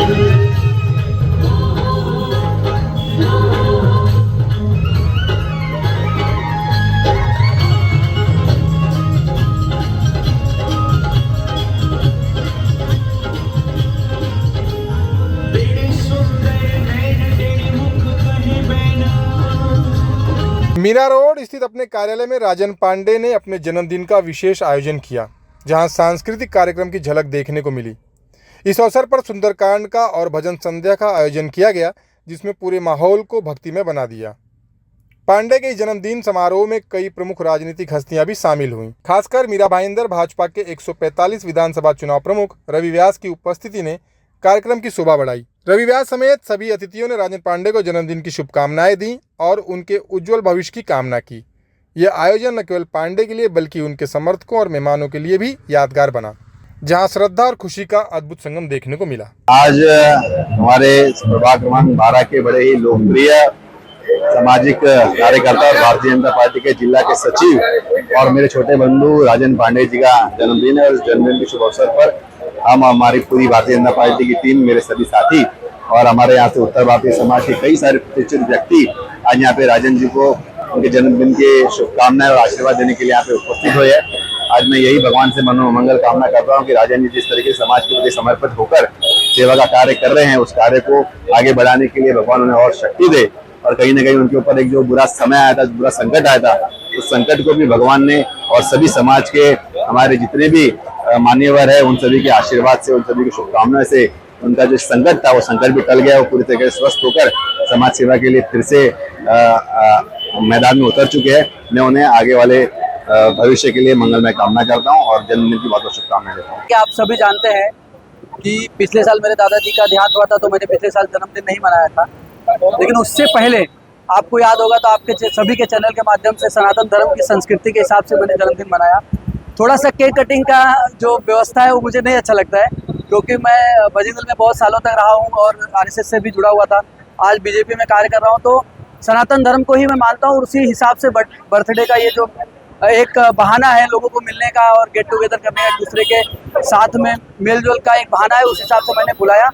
Meera road स्थित अपने कार्यालय में राजन पांडे ने अपने जन्मदिन का विशेष आयोजन किया, जहां सांस्कृतिक कार्यक्रम की झलक देखने को मिली। इस अवसर पर सुंदरकांड का और भजन संध्या का आयोजन किया गया, जिसमें पूरे माहौल को भक्तिमय बना दिया। पांडे के इस जन्मदिन समारोह में कई प्रमुख राजनीतिक हस्तियां भी शामिल हुईं। खासकर मीरा भाईंदर भाजपा के 145 विधानसभा चुनाव प्रमुख रवि व्यास की उपस्थिति ने कार्यक्रम की शोभा बढ़ाई। रवि व्यास समेत सभी अतिथियों ने राजन पांडे को जन्मदिन की शुभकामनाएं दी और उनके उज्जवल भविष्य की कामना की। यह आयोजन न केवल पांडे के लिए बल्कि उनके समर्थकों और मेहमानों के लिए भी यादगार बना, जहां श्रद्धा और खुशी का अद्भुत संगम देखने को मिला। आज हमारे प्रभाग क्रमांक 12 के बड़े ही लोकप्रिय सामाजिक कार्यकर्ता और भारतीय जनता पार्टी के जिला के सचिव और मेरे छोटे बंधु राजन पांडे जी का जन्मदिन है। और इस जन्मदिन के शुभ अवसर पर हम हमारी पूरी भारतीय जनता पार्टी की टीम, मेरे सभी साथी और हमारे यहाँ से उत्तर भारतीय समाज के कई सारे प्रतिष्ठित व्यक्ति आज यहाँ पे राजन जी को उनके जन्मदिन के शुभकामनाएं और आशीर्वाद देने के लिए यहाँ पे उपस्थित हुए हैं। आज मैं यही भगवान से मनोमंगल कामना करता हूँ कि राजन जी जिस तरीके से समाज के प्रति समर्पित होकर सेवा का कार्य कर रहे हैं, उस कार्य को आगे बढ़ाने के लिए भगवान उन्हें और शक्ति दे। और कहीं ना कहीं उनके ऊपर एक जो बुरा समय आया था, बुरा संकट आया था, उस संकट को भी भगवान ने और सभी समाज के हमारे जितने भी मान्यवर है उन सभी के आशीर्वाद से, उन सभी की शुभकामनाओं से उनका जो संकट था वो संकट भी टल गया। वो पूरी तरीके से स्वस्थ होकर समाज सेवा के लिए फिर से मैदान में उतर चुके हैं। मैं उन्हें आगे वाले भविष्य के लिए मंगलमय कामना करता हूं और जन्मदिन की बहुत बहुत शुभकामनाएं देता हूं। आप सभी जानते हैं कि पिछले साल मेरे दादाजी का देहांत हुआ था, तो मैंने पिछले साल जन्मदिन नहीं मनाया था। लेकिन उससे पहले आपको याद होगा तो आपके सभी के चैनल के माध्यम से सनातन धर्म की संस्कृति के हिसाब से मैंने जन्मदिन मनाया। थोड़ा सा केक कटिंग का जो व्यवस्था है वो मुझे नहीं अच्छा लगता है, क्योंकि मैं बजरंग दल में बहुत सालों तक रहा हूँ और आरएसएस से भी जुड़ा हुआ था। आज बीजेपी में कार्य कर रहा हूँ, तो सनातन धर्म को ही मैं मानता हूँ। और उसी हिसाब से बर्थडे का ये जो एक बहाना है लोगों को मिलने का और गेट टुगेदर करने का, एक दूसरे के साथ में मेलजोल का एक बहाना है, उस हिसाब से मैंने बुलाया।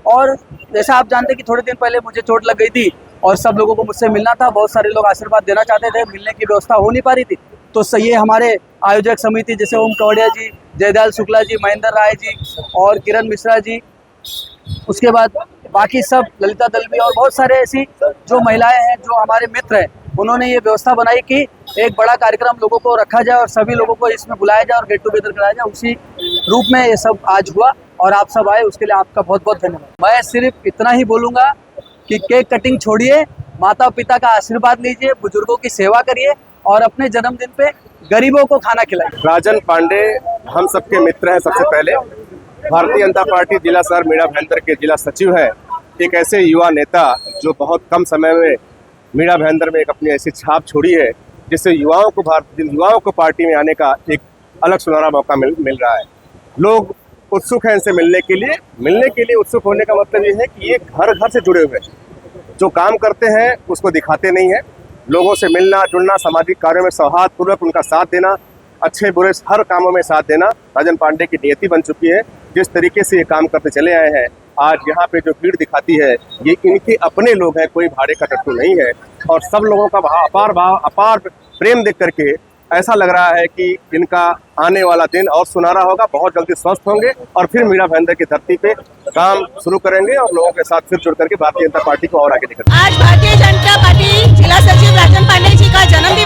और जैसा आप जानते हैं कि थोड़े दिन पहले मुझे चोट लग गई थी और सब लोगों को मुझसे मिलना था। बहुत सारे लोग आशीर्वाद देना चाहते थे, मिलने की व्यवस्था हो नहीं पा रही थी। तो सही है, हमारे आयोजक समिति जैसे ओम कवड़िया जी, जयदयाल शुक्ला जी, महेंद्र राय जी और किरण मिश्रा जी, उसके बाद बाकी सब, ललिता दलवी और बहुत सारे ऐसी जो महिलाएं हैं जो हमारे मित्र हैं, उन्होंने ये व्यवस्था बनाई कि एक बड़ा कार्यक्रम लोगों को रखा जाए और सभी लोगों को इसमें बुलाया जाए और गेट टुगेदर कराया जाए। उसी रूप में ये सब आज हुआ और आप सब आए, उसके लिए आपका बहुत बहुत धन्यवाद। मैं सिर्फ इतना ही बोलूँगा कि केक कटिंग छोड़िए, माता पिता का आशीर्वाद लीजिए, बुजुर्गों की सेवा करिए और अपने जन्मदिन पे गरीबों को खाना खिलाइए। राजन पांडे हम सबके मित्र हैं। सबसे पहले भारतीय जनता पार्टी जिला शहर मीरा भाईंदर के जिला सचिव हैं। एक ऐसे युवा नेता जो बहुत कम समय में मीरा भाईंदर में एक अपनी ऐसी छाप छोड़ी है, जिससे युवाओं को पार्टी में आने का एक अलग सुनहरा मौका मिल रहा है। लोग उत्सुक हैं इनसे मिलने के लिए उत्सुक होने का मतलब ये है कि ये घर घर से जुड़े हुए हैं। जो काम करते हैं उसको दिखाते नहीं है। लोगों से मिलना जुड़ना, सामाजिक कार्यों में सौहार्दपूर्वक उनका साथ देना, अच्छे बुरे हर कामों में साथ देना राजन पांडे की नियति बन चुकी है। जिस तरीके से ये काम करते चले आए हैं, आज यहाँ पे जो भीड़ दिखाती है ये इनके अपने लोग हैं, कोई भाड़े का टट्टू नहीं है। और सब लोगों का अपार प्रेम देख करके ऐसा लग रहा है कि इनका आने वाला दिन और सुनहरा होगा। बहुत जल्दी स्वस्थ होंगे और फिर मीरा भाईंदर की धरती पे काम शुरू करेंगे और लोगों के साथ फिर जुड़ करके भारतीय जनता पार्टी को और आगे लेकर। आज भारतीय जनता पार्टी जिला सचिव राजन पांडे जी का जन्मदिन